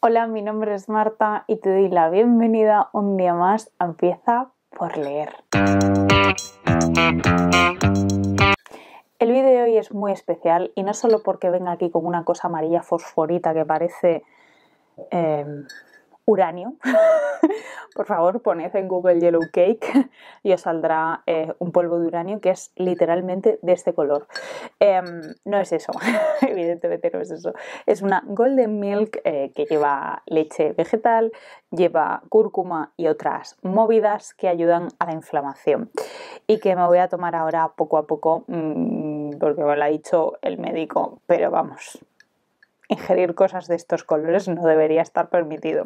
Hola, mi nombre es Marta y te doy la bienvenida un día más a Empieza por leer. El vídeo de hoy es muy especial y no solo porque venga aquí con una cosa amarilla fosforita que parece uranio. Por favor, poned en Google Yellow Cake y os saldrá un polvo de uranio que es literalmente de este color. No es eso, evidentemente no es eso. Es una Golden Milk que lleva leche vegetal, lleva cúrcuma y otras movidas que ayudan a la inflamación. Y que me voy a tomar ahora poco a poco porque me lo ha dicho el médico, pero vamos, ingerir cosas de estos colores no debería estar permitido.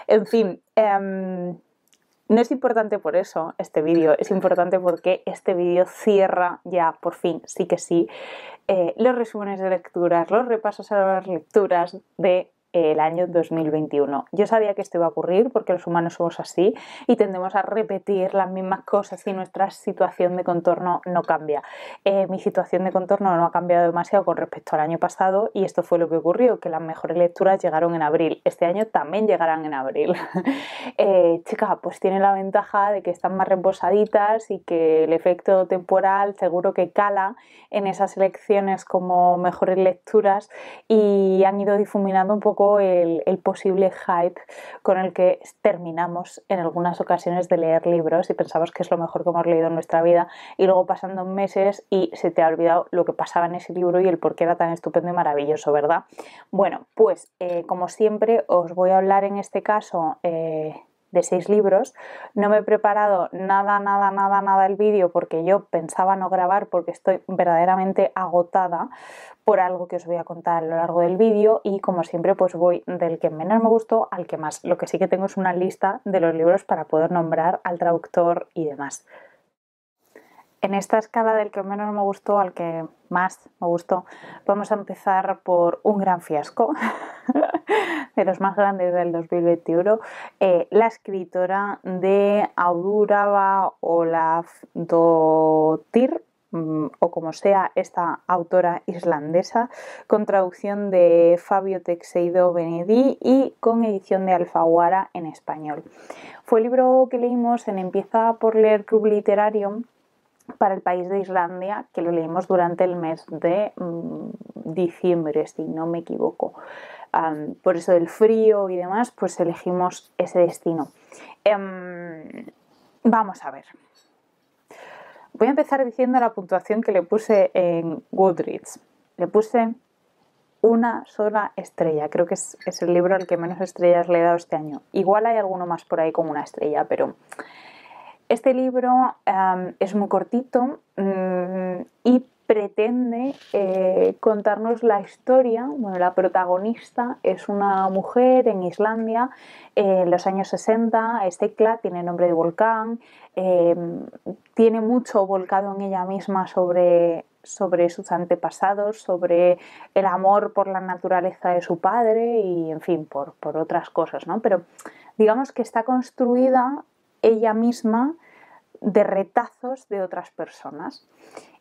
En fin, no es importante por eso este vídeo, es importante porque este vídeo cierra ya, por fin, sí que sí, los resúmenes de lecturas, los repasos a las lecturas de el año 2021. Yo sabía que esto iba a ocurrir porque los humanos somos así y tendemos a repetir las mismas cosas y nuestra situación de contorno no cambia. Mi situación de contorno no ha cambiado demasiado con respecto al año pasado y esto fue lo que ocurrió, que las mejores lecturas llegaron en abril. Este año también llegarán en abril. Chica, pues tiene la ventaja de que están más reposaditas y que el efecto temporal seguro que cala en esas elecciones como mejores lecturas y han ido difuminando un poco el posible hype con el que terminamos en algunas ocasiones de leer libros y pensamos que es lo mejor que hemos leído en nuestra vida y luego pasando meses y se te ha olvidado lo que pasaba en ese libro y el por qué era tan estupendo y maravilloso, ¿verdad? Bueno, pues como siempre os voy a hablar en este caso de 6 libros. No me he preparado nada el vídeo porque yo pensaba no grabar porque estoy verdaderamente agotada por algo que os voy a contar a lo largo del vídeo y como siempre pues voy del que menos me gustó al que más. Lo que sí que tengo es una lista de los libros para poder nombrar al traductor y demás. En esta escala del que menos me gustó al que más me gustó, vamos a empezar por un gran fiasco, de los más grandes del 2021, la escritora de Audurava Ólafsdóttir, o como sea esta autora islandesa, con traducción de Fabio Teixeira Benedí y con edición de Alfaguara en español. Fue el libro que leímos en Empieza por leer Club Literario para el país de Islandia, que lo leímos durante el mes de diciembre, si no me equivoco. Por eso del frío y demás, pues elegimos ese destino. Vamos a ver. Voy a empezar diciendo la puntuación que le puse en Goodreads. Le puse una sola estrella. Creo que es el libro al que menos estrellas le he dado este año. Igual hay alguno más por ahí con una estrella, pero este libro es muy cortito y pretende contarnos la historia. Bueno, la protagonista es una mujer en Islandia en los años 60, es Tekla, tiene nombre de volcán, tiene mucho volcado en ella misma sobre sus antepasados, sobre el amor por la naturaleza de su padre y, en fin, por otras cosas, ¿no? Pero digamos que está construida ella misma de retazos de otras personas.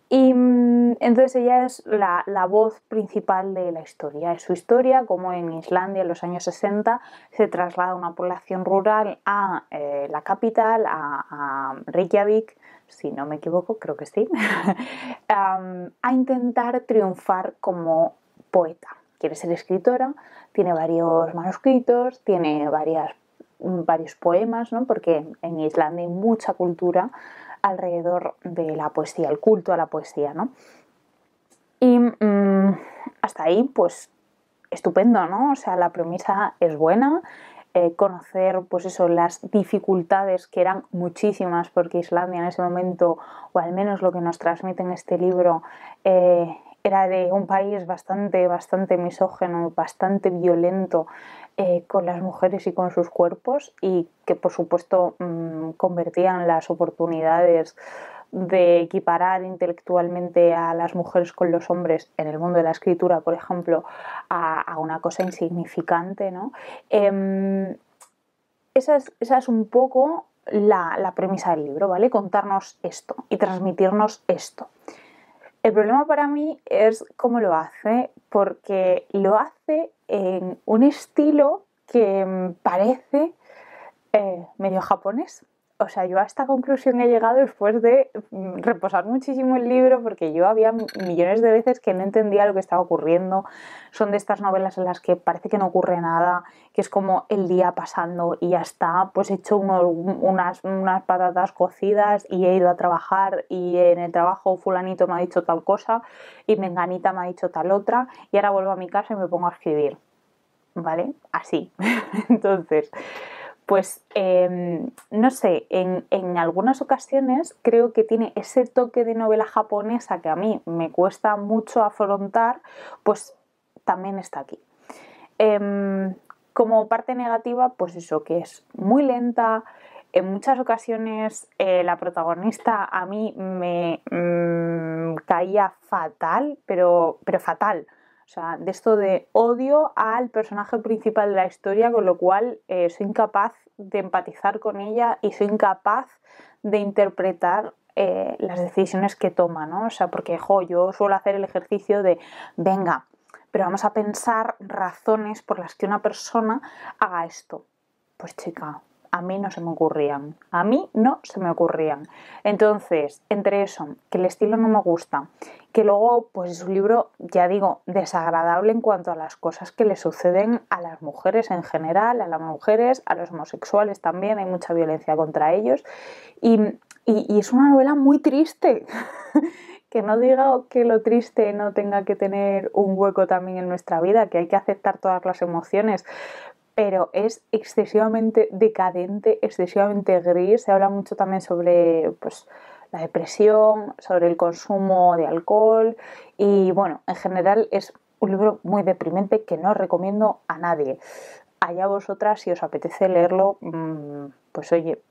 Y entonces ella es la voz principal de la historia. Es su historia, como en Islandia en los años 60 se traslada una población rural a la capital, a Reykjavik, si no me equivoco, creo que sí, a intentar triunfar como poeta. Quiere ser escritora, tiene varios manuscritos, tiene varios poemas, ¿no? Porque en Islandia hay mucha cultura alrededor de la poesía, el culto a la poesía, ¿no? Y hasta ahí, pues, estupendo, ¿no? O sea, la premisa es buena, conocer, pues eso, las dificultades que eran muchísimas, porque Islandia en ese momento, o al menos lo que nos transmite en este libro, era de un país bastante misógino, bastante violento con las mujeres y con sus cuerpos y que por supuesto convertían las oportunidades de equiparar intelectualmente a las mujeres con los hombres en el mundo de la escritura, por ejemplo, a una cosa insignificante, ¿no? Esa es un poco la premisa del libro, ¿vale? Contarnos esto y transmitirnos esto. El problema para mí es cómo lo hace, porque lo hace en un estilo que parece medio japonés. O sea, yo a esta conclusión he llegado después de reposar muchísimo el libro, porque yo había millones de veces que no entendía lo que estaba ocurriendo. Son de estas novelas en las que parece que no ocurre nada, que es como el día pasando y ya está, pues he hecho unas patatas cocidas y he ido a trabajar y en el trabajo fulanito me ha dicho tal cosa y menganita me ha dicho tal otra y ahora vuelvo a mi casa y me pongo a escribir, ¿vale? Así. Entonces, pues no sé, en algunas ocasiones creo que tiene ese toque de novela japonesa que a mí me cuesta mucho afrontar, pues también está aquí. Como parte negativa, pues eso, que es muy lenta. En muchas ocasiones la protagonista a mí me caía fatal, pero fatal. O sea, de esto de odio al personaje principal de la historia, con lo cual soy incapaz de empatizar con ella y soy incapaz de interpretar las decisiones que toma, ¿no? O sea, porque yo suelo hacer el ejercicio de, venga, pero vamos a pensar razones por las que una persona haga esto. Pues chica, a mí no se me ocurrían. A mí no se me ocurrían. Entonces, entre eso, que el estilo no me gusta, que luego, pues es un libro, ya digo, desagradable en cuanto a las cosas que le suceden a las mujeres en general, a las mujeres, a los homosexuales también, hay mucha violencia contra ellos. Y es una novela muy triste. Que no diga que lo triste no tenga que tener un hueco también en nuestra vida, que hay que aceptar todas las emociones, pero es excesivamente decadente, excesivamente gris. Se habla mucho también sobre pues, la depresión, sobre el consumo de alcohol y bueno, en general es un libro muy deprimente que no recomiendo a nadie. Allá vosotras, si os apetece leerlo, pues oye,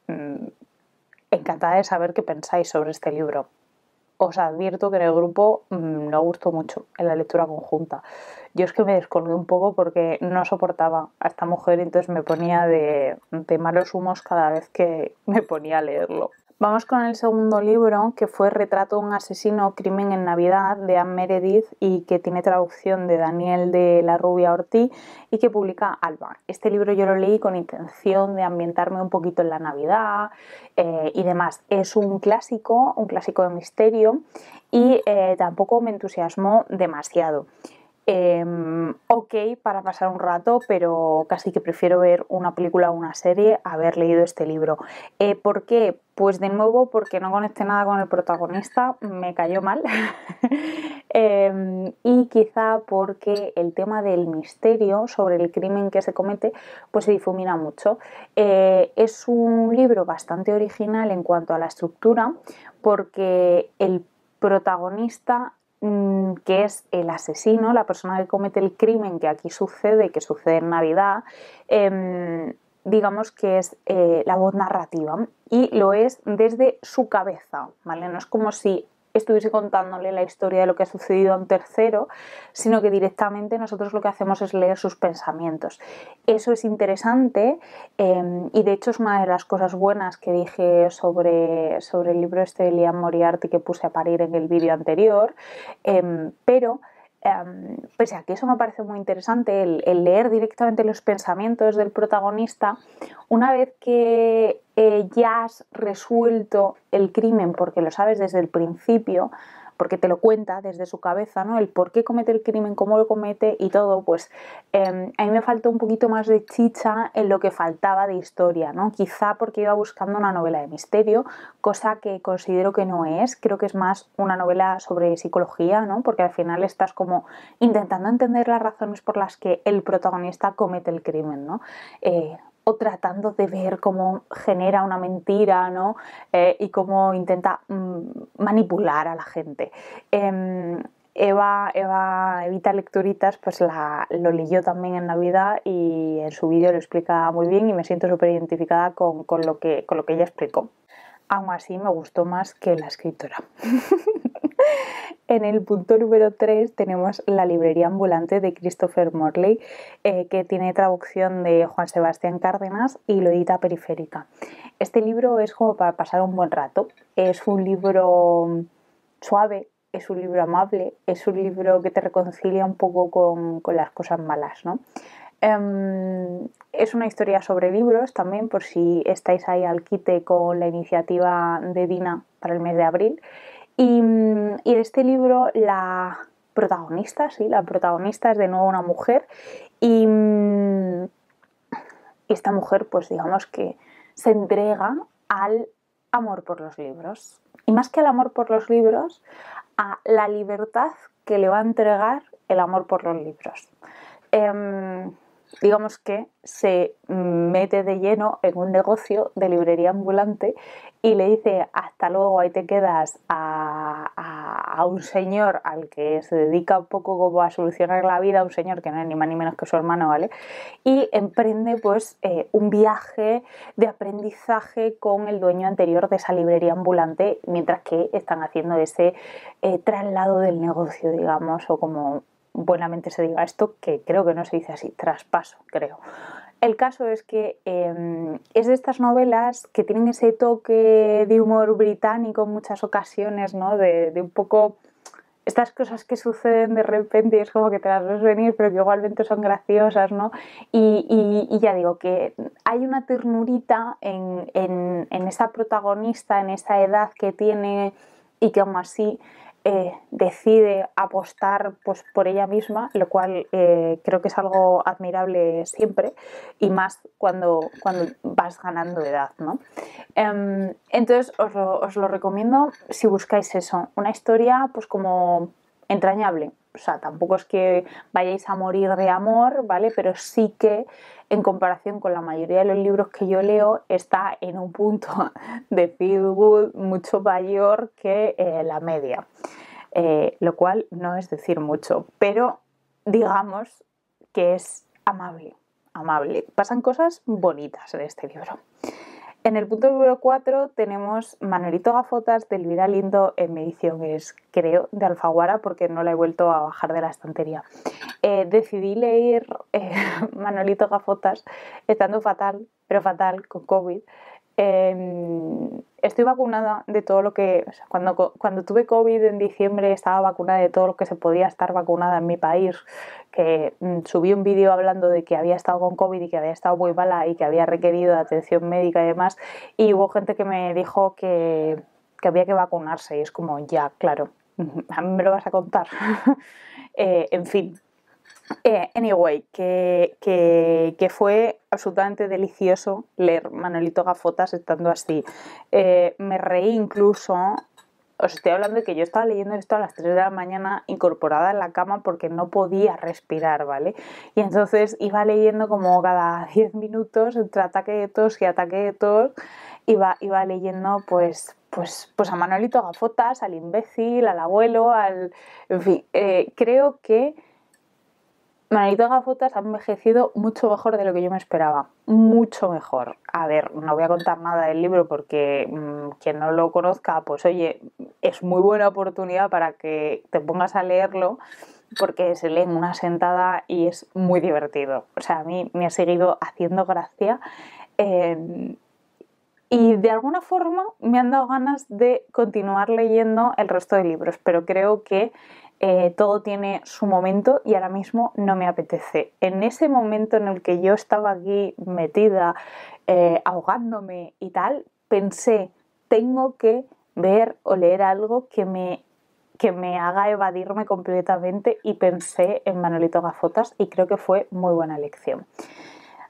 encantada de saber qué pensáis sobre este libro. Os advierto que en el grupo no gustó mucho en la lectura conjunta. Yo es que me descolgué un poco porque no soportaba a esta mujer y entonces me ponía de malos humos cada vez que me ponía a leerlo. Vamos con el segundo libro, que fue Retrato de un asesino, Crimen en Navidad, de Anne Meredith y que tiene traducción de Daniel de la Rubia Ortiz y que publica Alba. Este libro yo lo leí con intención de ambientarme un poquito en la Navidad y demás. Es un clásico de misterio y tampoco me entusiasmó demasiado. Ok para pasar un rato, pero casi que prefiero ver una película o una serie a haber leído este libro. ¿Por qué? Pues de nuevo porque no conecté nada con el protagonista, me cayó mal. Y quizá porque el tema del misterio sobre el crimen que se comete pues se difumina mucho. Es un libro bastante original en cuanto a la estructura porque el protagonista que es el asesino, la persona que comete el crimen que aquí sucede, que sucede en Navidad, digamos que es la voz narrativa y lo es desde su cabeza, ¿vale? No es como si estuviese contándole la historia de lo que ha sucedido a un tercero, sino que directamente nosotros lo que hacemos es leer sus pensamientos. Eso es interesante y de hecho es una de las cosas buenas que dije sobre el libro este de Liam Moriarty que puse a parir en el vídeo anterior, pero pese a que eso me parece muy interesante, el leer directamente los pensamientos del protagonista, una vez que ya has resuelto el crimen, porque lo sabes desde el principio, porque te lo cuenta desde su cabeza, ¿no? El por qué comete el crimen, cómo lo comete y todo, pues a mí me faltó un poquito más de chicha en lo que faltaba de historia, ¿no? Quizá porque iba buscando una novela de misterio, cosa que considero que no es, creo que es más una novela sobre psicología, ¿no? Porque al final estás como intentando entender las razones por las que el protagonista comete el crimen, ¿no? O tratando de ver cómo genera una mentira, ¿no? Y cómo intenta manipular a la gente. Evita Lecturitas pues lo leyó también en Navidad y en su vídeo lo explica muy bien y me siento súper identificada con lo que ella explicó. Aún así me gustó más que la escritora. En el punto número 3 tenemos La librería ambulante de Christopher Morley, que tiene traducción de Juan Sebastián Cárdenas y lo edita Periférica. Este libro es como para pasar un buen rato. Es un libro suave, es un libro amable, es un libro que te reconcilia un poco con las cosas malas, ¿no? Es una historia sobre libros también, por si estáis ahí al quite con la iniciativa de Dina para el mes de abril. Y en este libro la protagonista es de nuevo una mujer y esta mujer, pues digamos que se entrega al amor por los libros. Y más que al amor por los libros, a la libertad que le va a entregar el amor por los libros. Digamos que se mete de lleno en un negocio de librería ambulante y le dice hasta luego, ahí te quedas a un señor al que se dedica un poco como a solucionar la vida, un señor que no es ni más ni menos que su hermano, ¿vale? Y emprende pues un viaje de aprendizaje con el dueño anterior de esa librería ambulante mientras que están haciendo ese traslado del negocio, digamos, o como buenamente se diga esto, que creo que no se dice así, traspaso, creo. El caso es que es de estas novelas que tienen ese toque de humor británico en muchas ocasiones, ¿no? De un poco estas cosas que suceden de repente y es como que te las ves venir, pero que igualmente son graciosas, ¿no? Y ya digo que hay una ternurita en esa protagonista, en esa edad que tiene y que aún así decide apostar pues, por ella misma, lo cual creo que es algo admirable siempre y más cuando vas ganando edad, ¿no? Entonces os lo recomiendo si buscáis eso, una historia pues como entrañable. O sea, tampoco es que vayáis a morir de amor, ¿vale? Pero sí que en comparación con la mayoría de los libros que yo leo está en un punto de feel good mucho mayor que la media. Lo cual no es decir mucho, pero digamos que es amable, amable. Pasan cosas bonitas en este libro. En el punto número 4 tenemos Manuelito Gafotas de Elvira Lindo en mi edición, es creo de Alfaguara porque no la he vuelto a bajar de la estantería. Decidí leer Manuelito Gafotas estando fatal, pero fatal, con COVID. Estoy vacunada de todo lo que... O sea, cuando tuve COVID en diciembre estaba vacunada de todo lo que se podía estar vacunada en mi país, que subí un vídeo hablando de que había estado con COVID y que había estado muy mala y que había requerido atención médica y demás, y hubo gente que me dijo que había que vacunarse y es como, ya, claro, a mí me lo vas a contar. En fin. Anyway, que fue absolutamente delicioso leer Manuelito Gafotas estando así. Me reí incluso, os estoy hablando de que yo estaba leyendo esto a las 3 de la mañana incorporada en la cama porque no podía respirar, ¿vale? Y entonces iba leyendo como cada 10 minutos entre ataque de tos y ataque de tos, iba leyendo pues a Manuelito Gafotas, al imbécil, al abuelo, en fin, creo que Manuelito Gafotas ha envejecido mucho mejor de lo que yo me esperaba, mucho mejor. A ver, no voy a contar nada del libro porque quien no lo conozca, pues oye, es muy buena oportunidad para que te pongas a leerlo porque se lee en una sentada y es muy divertido. O sea, a mí me ha seguido haciendo gracia y de alguna forma me han dado ganas de continuar leyendo el resto de libros, pero creo que todo tiene su momento y ahora mismo no me apetece. En ese momento en el que yo estaba aquí metida, ahogándome y tal, pensé, tengo que ver o leer algo que me haga evadirme completamente y pensé en Manolito Gafotas y creo que fue muy buena elección.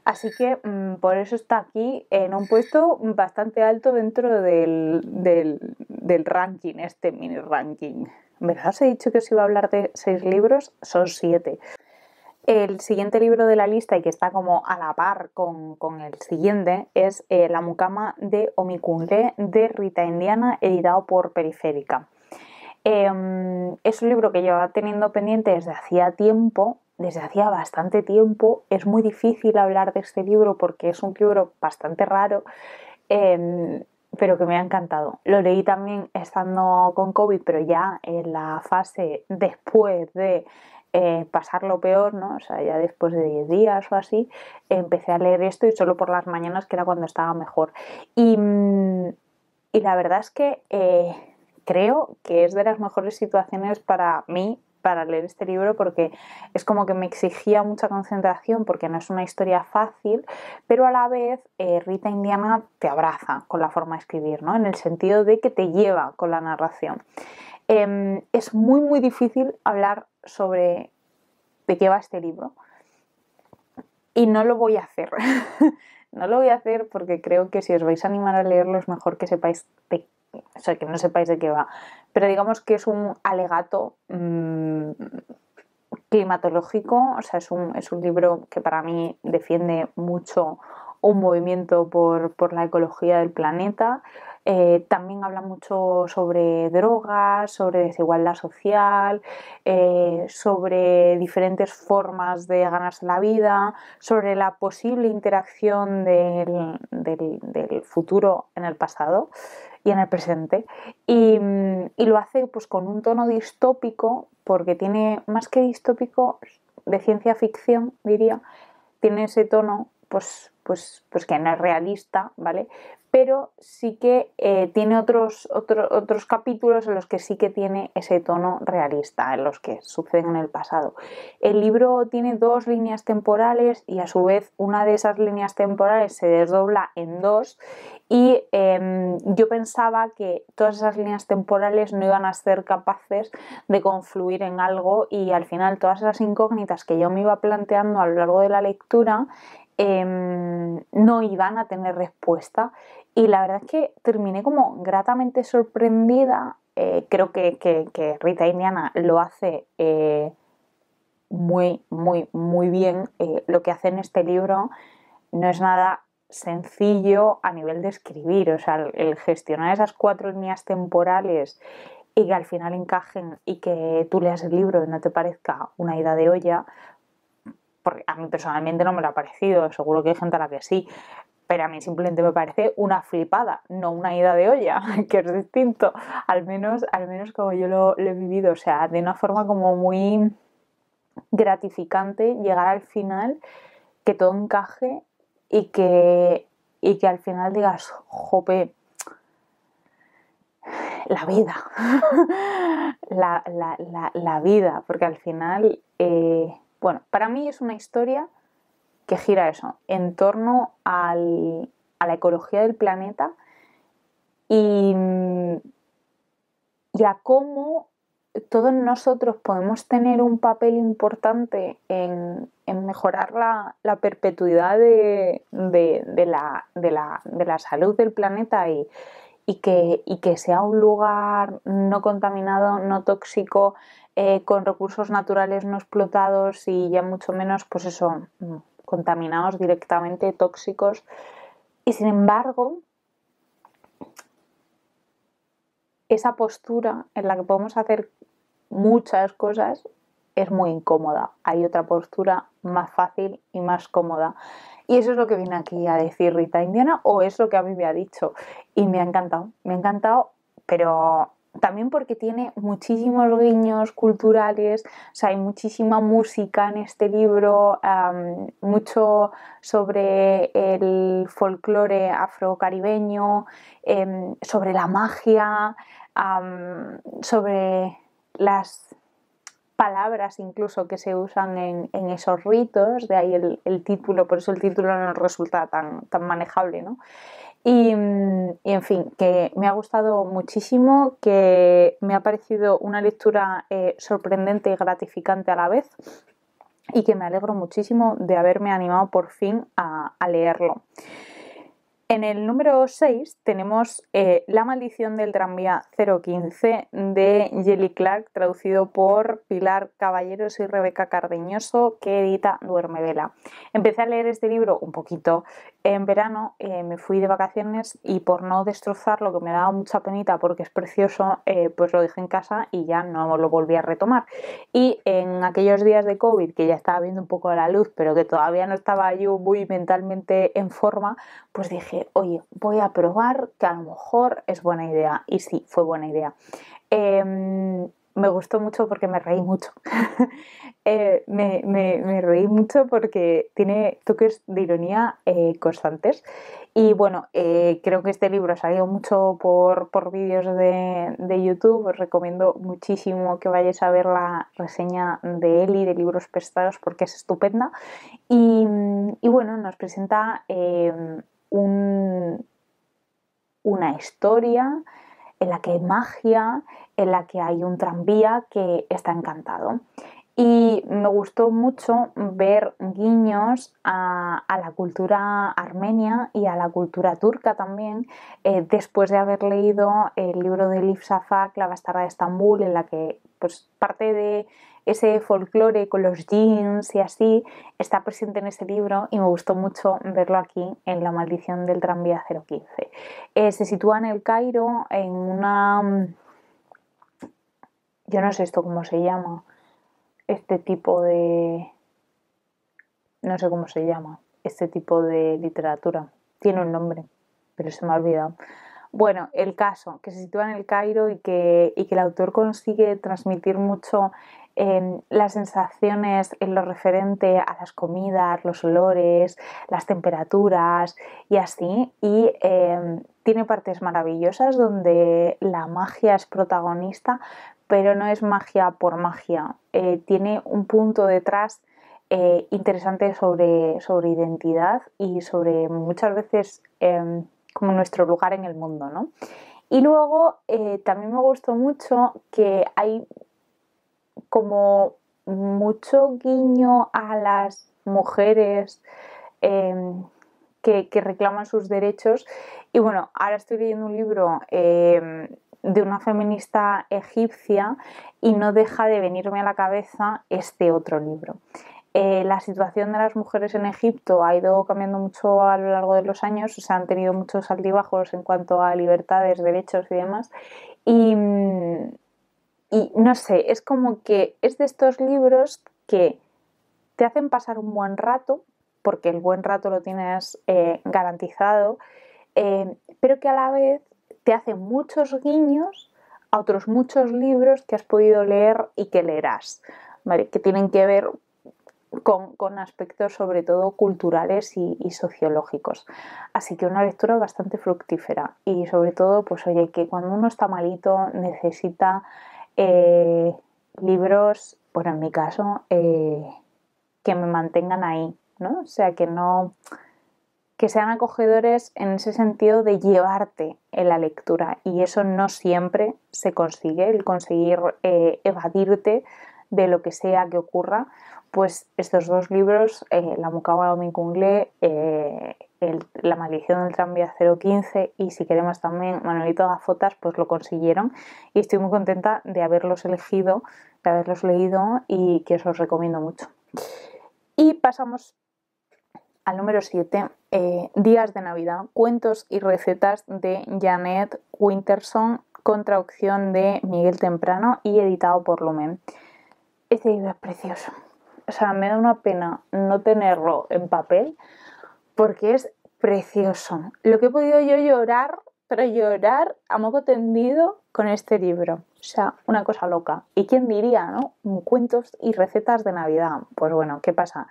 Así que por eso está aquí en un puesto bastante alto dentro del ranking, este mini ranking. ¿Verdad? Os he dicho que os iba a hablar de 6 libros, son 7. El siguiente libro de la lista y que está como a la par con el siguiente es La mucama de Omikunle de Rita Indiana, editado por Periférica. Es un libro que llevaba teniendo pendiente desde hacía tiempo, desde hacía bastante tiempo. Es muy difícil hablar de este libro porque es un libro bastante raro, pero que me ha encantado. Lo leí también estando con COVID, pero ya en la fase después de pasar lo peor, ¿no? O sea, ya después de 10 días o así, empecé a leer esto y solo por las mañanas, que era cuando estaba mejor. Y la verdad es que creo que es de las mejores situaciones para mí para leer este libro porque es como que me exigía mucha concentración porque no es una historia fácil, pero a la vez Rita Indiana te abraza con la forma de escribir, ¿no? En el sentido de que te lleva con la narración. Es muy muy difícil hablar sobre de qué va este libro y no lo voy a hacer. No lo voy a hacer porque creo que si os vais a animar a leerlo es mejor que sepáis o sea, que no sepáis de qué va. Pero digamos que es un alegato climatológico, o sea, es un libro que para mí defiende mucho un movimiento por la ecología del planeta. También habla mucho sobre drogas, sobre desigualdad social, sobre diferentes formas de ganarse la vida, sobre la posible interacción del futuro en el pasado y en el presente. Y lo hace pues con un tono distópico, porque tiene, más que distópico, de ciencia ficción, diría, tiene ese tono pues que no es realista, ¿vale? Pero sí que tiene otros capítulos en los que sí que tiene ese tono realista, en los que suceden en el pasado. El libro tiene dos líneas temporales y a su vez una de esas líneas temporales se desdobla en dos y yo pensaba que todas esas líneas temporales no iban a ser capaces de confluir en algo y al final todas esas incógnitas que yo me iba planteando a lo largo de la lectura no iban a tener respuesta y la verdad es que terminé como gratamente sorprendida. Creo que Rita Indiana lo hace muy, muy, muy bien. Lo que hace en este libro no es nada sencillo a nivel de escribir, o sea, el gestionar esas 4 líneas temporales y que al final encajen y que tú leas el libro y no te parezca una ida de olla, porque a mí personalmente no me lo ha parecido, seguro que hay gente a la que sí, pero a mí simplemente me parece una flipada, no una ida de olla, que es distinto, al menos como yo lo he vivido, o sea, de una forma como muy gratificante llegar al final, que todo encaje y que al final digas, jope, la vida, la vida, porque al final, bueno, para mí es una historia que gira eso, en torno a la ecología del planeta y, y a cómo todos nosotros podemos tener un papel importante en mejorar la perpetuidad de la salud del planeta y que sea un lugar no contaminado, no tóxico, con recursos naturales no explotados y ya mucho menos, pues eso, contaminados directamente, tóxicos. Y sin embargo, esa postura en la que podemos hacer muchas cosas es muy incómoda. Hay otra postura más fácil y más cómoda. Y eso es lo que viene aquí a decir Rita Indiana, o es lo que a mí me ha dicho. Y me ha encantado, pero también porque tiene muchísimos guiños culturales, o sea, hay muchísima música en este libro, mucho sobre el folclore afrocaribeño, sobre la magia, sobre las palabras incluso que se usan en esos ritos, de ahí el título, por eso el título no resulta tan manejable, ¿no? Y en fin, que me ha gustado muchísimo, que me ha parecido una lectura sorprendente y gratificante a la vez y que me alegro muchísimo de haberme animado por fin a leerlo. En el número 6 tenemos La maldición del tranvía 015 de Jelly Clark, traducido por Pilar Caballeros y Rebeca Cardeñoso, que edita Duermevela. Empecé a leer este libro un poquito en verano, me fui de vacaciones y por no destrozarlo, que me daba mucha penita porque es precioso, pues lo dejé en casa y ya no lo volví a retomar. Y en aquellos días de COVID, que ya estaba viendo un poco la luz, pero que todavía no estaba yo muy mentalmente en forma, pues dije, oye, voy a probar que a lo mejor es buena idea. Y sí, fue buena idea. me gustó mucho porque me reí mucho. Me reí mucho porque tiene toques de ironía constantes. Y bueno, creo que este libro ha salido mucho por vídeos de YouTube. Os recomiendo muchísimo que vayáis a ver la reseña de Eli de Libros Prestados porque es estupenda. Y bueno, nos presenta una historia en la que hay magia, en la que hay un tranvía que está encantado. Y me gustó mucho ver guiños a la cultura armenia y a la cultura turca también, después de haber leído el libro de Elif Shafak, La bastarda de Estambul, en la que pues, parte de ese folclore con los jeans y así está presente en ese libro, y me gustó mucho verlo aquí en La maldición del tranvía 015. Se sitúa en el Cairo, en una... yo no sé esto cómo se llama, este tipo de... no sé cómo se llama, este tipo de literatura. Tiene un nombre, pero se me ha olvidado. Bueno, el caso, que se sitúa en el Cairo y que el autor consigue transmitir mucho las sensaciones en lo referente a las comidas, los olores, las temperaturas y así. Y tiene partes maravillosas donde la magia es protagonista, pero no es magia por magia. Tiene un punto detrás interesante sobre identidad y sobre muchas veces como nuestro lugar en el mundo, ¿no? Y luego también me gustó mucho que hay como mucho guiño a las mujeres que reclaman sus derechos. Y bueno, ahora estoy leyendo un libro de una feminista egipcia y no deja de venirme a la cabeza este otro libro. La situación de las mujeres en Egipto ha ido cambiando mucho a lo largo de los años, o sea, han tenido muchos altibajos en cuanto a libertades, derechos y demás. Y, y no sé, es como que es de estos libros que te hacen pasar un buen rato, porque el buen rato lo tienes garantizado, pero que a la vez te hacen muchos guiños a otros muchos libros que has podido leer y que leerás, ¿vale? Que tienen que ver con aspectos sobre todo culturales y sociológicos. Así que una lectura bastante fructífera y sobre todo, pues oye, que cuando uno está malito necesita libros, bueno, en mi caso, que me mantengan ahí, ¿no? O sea, que sean acogedores en ese sentido de llevarte en la lectura, y eso no siempre se consigue, el conseguir evadirte de lo que sea que ocurra. Pues estos dos libros, La Muqawa Minkungle, La maldición del tranvía 015 y si queremos también Manuelito Gafotas, pues lo consiguieron, y estoy muy contenta de haberlos elegido, de haberlos leído, y que os recomiendo mucho. Y pasamos al número 7, Días de Navidad, cuentos y recetas de Janet Winterson, con traducción de Miguel Temprano y editado por Lumen. Este libro es precioso. O sea, me da una pena no tenerlo en papel porque es precioso. Lo que he podido yo llorar, pero llorar a moco tendido con este libro. O sea, una cosa loca. ¿Y quién diría, no? Cuentos y recetas de Navidad. Pues bueno, ¿qué pasa?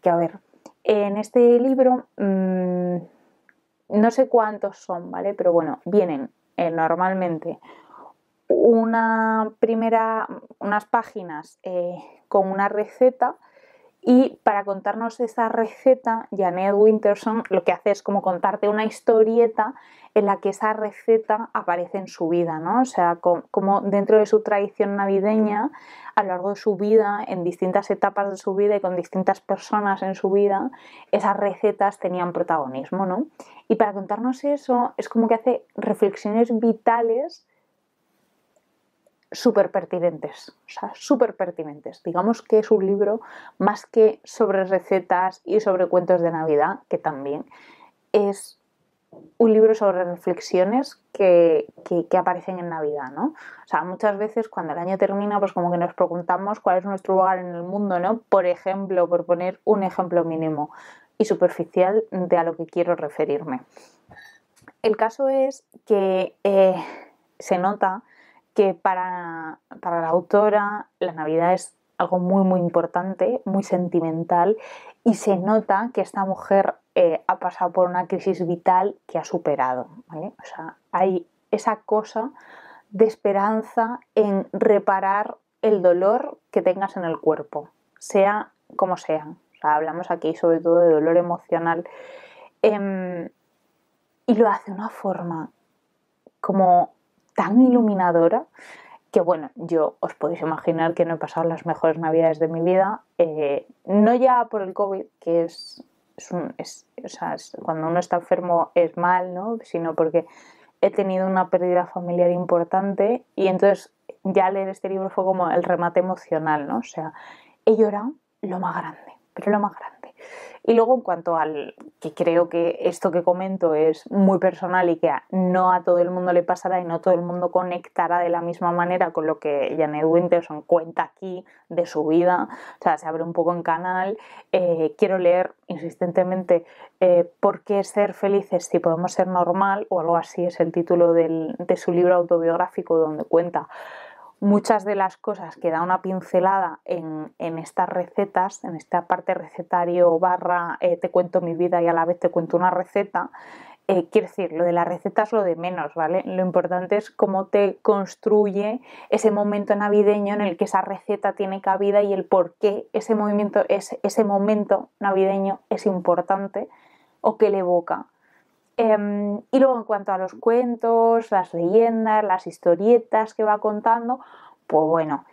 Que a ver, en este libro no sé cuántos son, ¿vale? Pero bueno, vienen normalmente unas páginas con una receta, y para contarnos esa receta, Janet Winterson lo que hace es como contarte una historieta en la que esa receta aparece en su vida, ¿no? O sea, como dentro de su tradición navideña, a lo largo de su vida, en distintas etapas de su vida y con distintas personas en su vida, esas recetas tenían protagonismo, ¿no? Y para contarnos eso, es como que hace reflexiones vitales súper pertinentes, o sea, súper pertinentes. Digamos que es un libro más que sobre recetas y sobre cuentos de Navidad, que también es un libro sobre reflexiones que aparecen en Navidad, ¿no? O sea, muchas veces cuando el año termina, pues como que nos preguntamos cuál es nuestro lugar en el mundo, ¿no? Por ejemplo, por poner un ejemplo mínimo y superficial de a lo que quiero referirme. El caso es que se nota que para la autora la Navidad es algo muy muy importante, muy sentimental, y se nota que esta mujer ha pasado por una crisis vital que ha superado, ¿vale? O sea, hay esa cosa de esperanza en reparar el dolor que tengas en el cuerpo, sea como sea. O sea, hablamos aquí sobre todo de dolor emocional, y lo hace de una forma como tan iluminadora que, bueno, yo os podéis imaginar que no he pasado las mejores navidades de mi vida, no ya por el COVID, que o sea, cuando uno está enfermo es mal, ¿no? Sino porque he tenido una pérdida familiar importante y entonces ya leer este libro fue como el remate emocional, ¿no? O sea, he llorado lo más grande, pero lo más grande. Y luego en cuanto al que creo que esto que comento es muy personal y que no a todo el mundo le pasará y no todo el mundo conectará de la misma manera con lo que Janet Winterson cuenta aquí de su vida, o sea, se abre un poco en canal. Quiero leer insistentemente ¿Por qué ser felices si podemos ser normal? O algo así es el título de su libro autobiográfico, donde cuenta muchas de las cosas que da una pincelada en estas recetas, en esta parte recetario barra te cuento mi vida y a la vez te cuento una receta. Quiero decir, lo de la receta es lo de menos, ¿vale? Lo importante es cómo te construye ese momento navideño en el que esa receta tiene cabida y el por qué ese momento navideño es importante o qué le evoca. Y luego en cuanto a los cuentos, las leyendas, las historietas que va contando, pues bueno,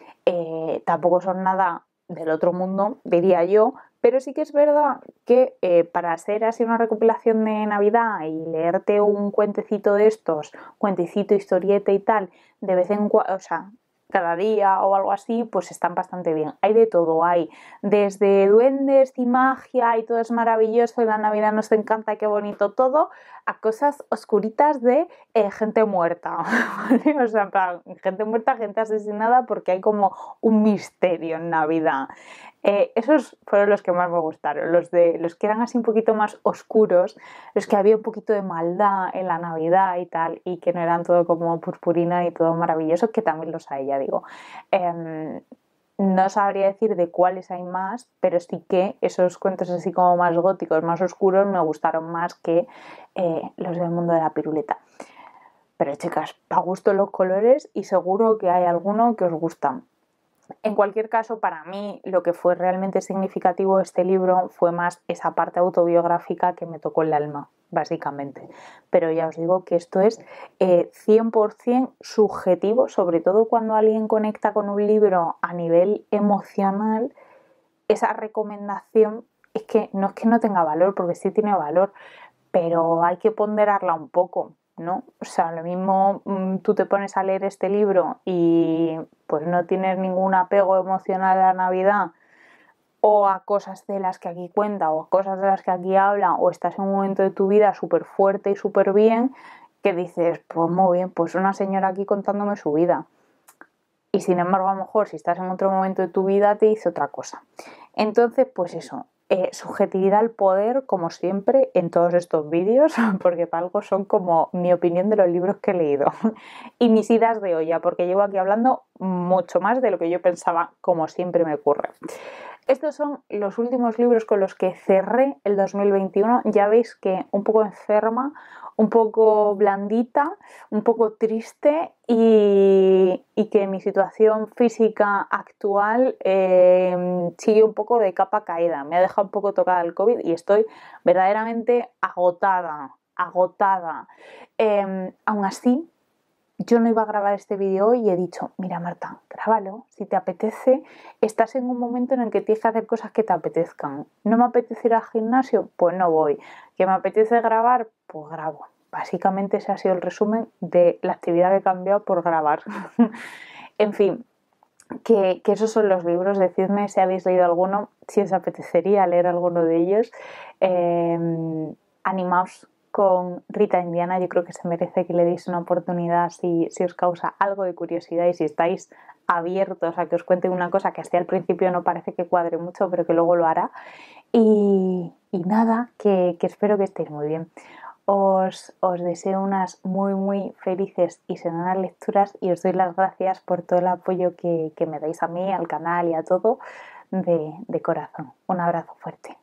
tampoco son nada del otro mundo, diría yo, pero sí que es verdad que para hacer así una recopilación de Navidad y leerte un cuentecito de estos, cuentecito, historieta y tal, de vez en cuando, o sea, cada día o algo así, pues están bastante bien. Hay de todo, hay desde duendes y magia y todo es maravilloso y la Navidad nos encanta y qué bonito todo, a cosas oscuritas de gente muerta, ¿vale? O sea, en plan, gente muerta, gente asesinada, porque hay como un misterio en Navidad. Esos fueron los que más me gustaron, los que eran así un poquito más oscuros, los que había un poquito de maldad en la Navidad y tal, y que no eran todo como purpurina y todo maravilloso, que también los hay, ya digo. No sabría decir de cuáles hay más, pero sí que esos cuentos así como más góticos, más oscuros, me gustaron más que los del mundo de la piruleta. Pero chicas, para gusto los colores y seguro que hay alguno que os gusta. En cualquier caso, para mí lo que fue realmente significativo de este libro fue más esa parte autobiográfica que me tocó el alma, básicamente. Pero ya os digo que esto es 100% subjetivo, sobre todo cuando alguien conecta con un libro a nivel emocional. Esa recomendación es que no tenga valor, porque sí tiene valor, pero hay que ponderarla un poco, ¿no? O sea, lo mismo tú te pones a leer este libro y pues no tienes ningún apego emocional a la Navidad o a cosas de las que aquí cuenta o a cosas de las que aquí habla, o estás en un momento de tu vida súper fuerte y súper bien, que dices, pues muy bien, pues una señora aquí contándome su vida. Y sin embargo, a lo mejor si estás en otro momento de tu vida te dice otra cosa. Entonces, pues eso, subjetividad al poder, como siempre, en todos estos vídeos, porque para algo son como mi opinión de los libros que he leído. Y mis idas de olla, porque llevo aquí hablando mucho más de lo que yo pensaba, como siempre me ocurre. Estos son los últimos libros con los que cerré el 2021. Ya veis que un poco enferma, un poco blandita, un poco triste y que mi situación física actual sigue un poco de capa caída. Me ha dejado un poco tocada el COVID y estoy verdaderamente agotada, agotada. Aún así, yo no iba a grabar este vídeo hoy y he dicho, mira Marta, grábalo, si te apetece, estás en un momento en el que tienes que hacer cosas que te apetezcan. ¿No me apetece ir al gimnasio? Pues no voy. ¿Que me apetece grabar? Pues grabo. Básicamente ese ha sido el resumen de la actividad que he cambiado por grabar. En fin, que esos son los libros. Decidme si habéis leído alguno, si os apetecería leer alguno de ellos. Animaos con Rita Indiana, yo creo que se merece que le deis una oportunidad si os causa algo de curiosidad y si estáis abiertos a que os cuente una cosa que hasta al principio no parece que cuadre mucho, pero que luego lo hará. Y nada, que espero que estéis muy bien. Os deseo unas muy, muy felices y serenas lecturas y os doy las gracias por todo el apoyo que me dais a mí, al canal y a todo de corazón. Un abrazo fuerte.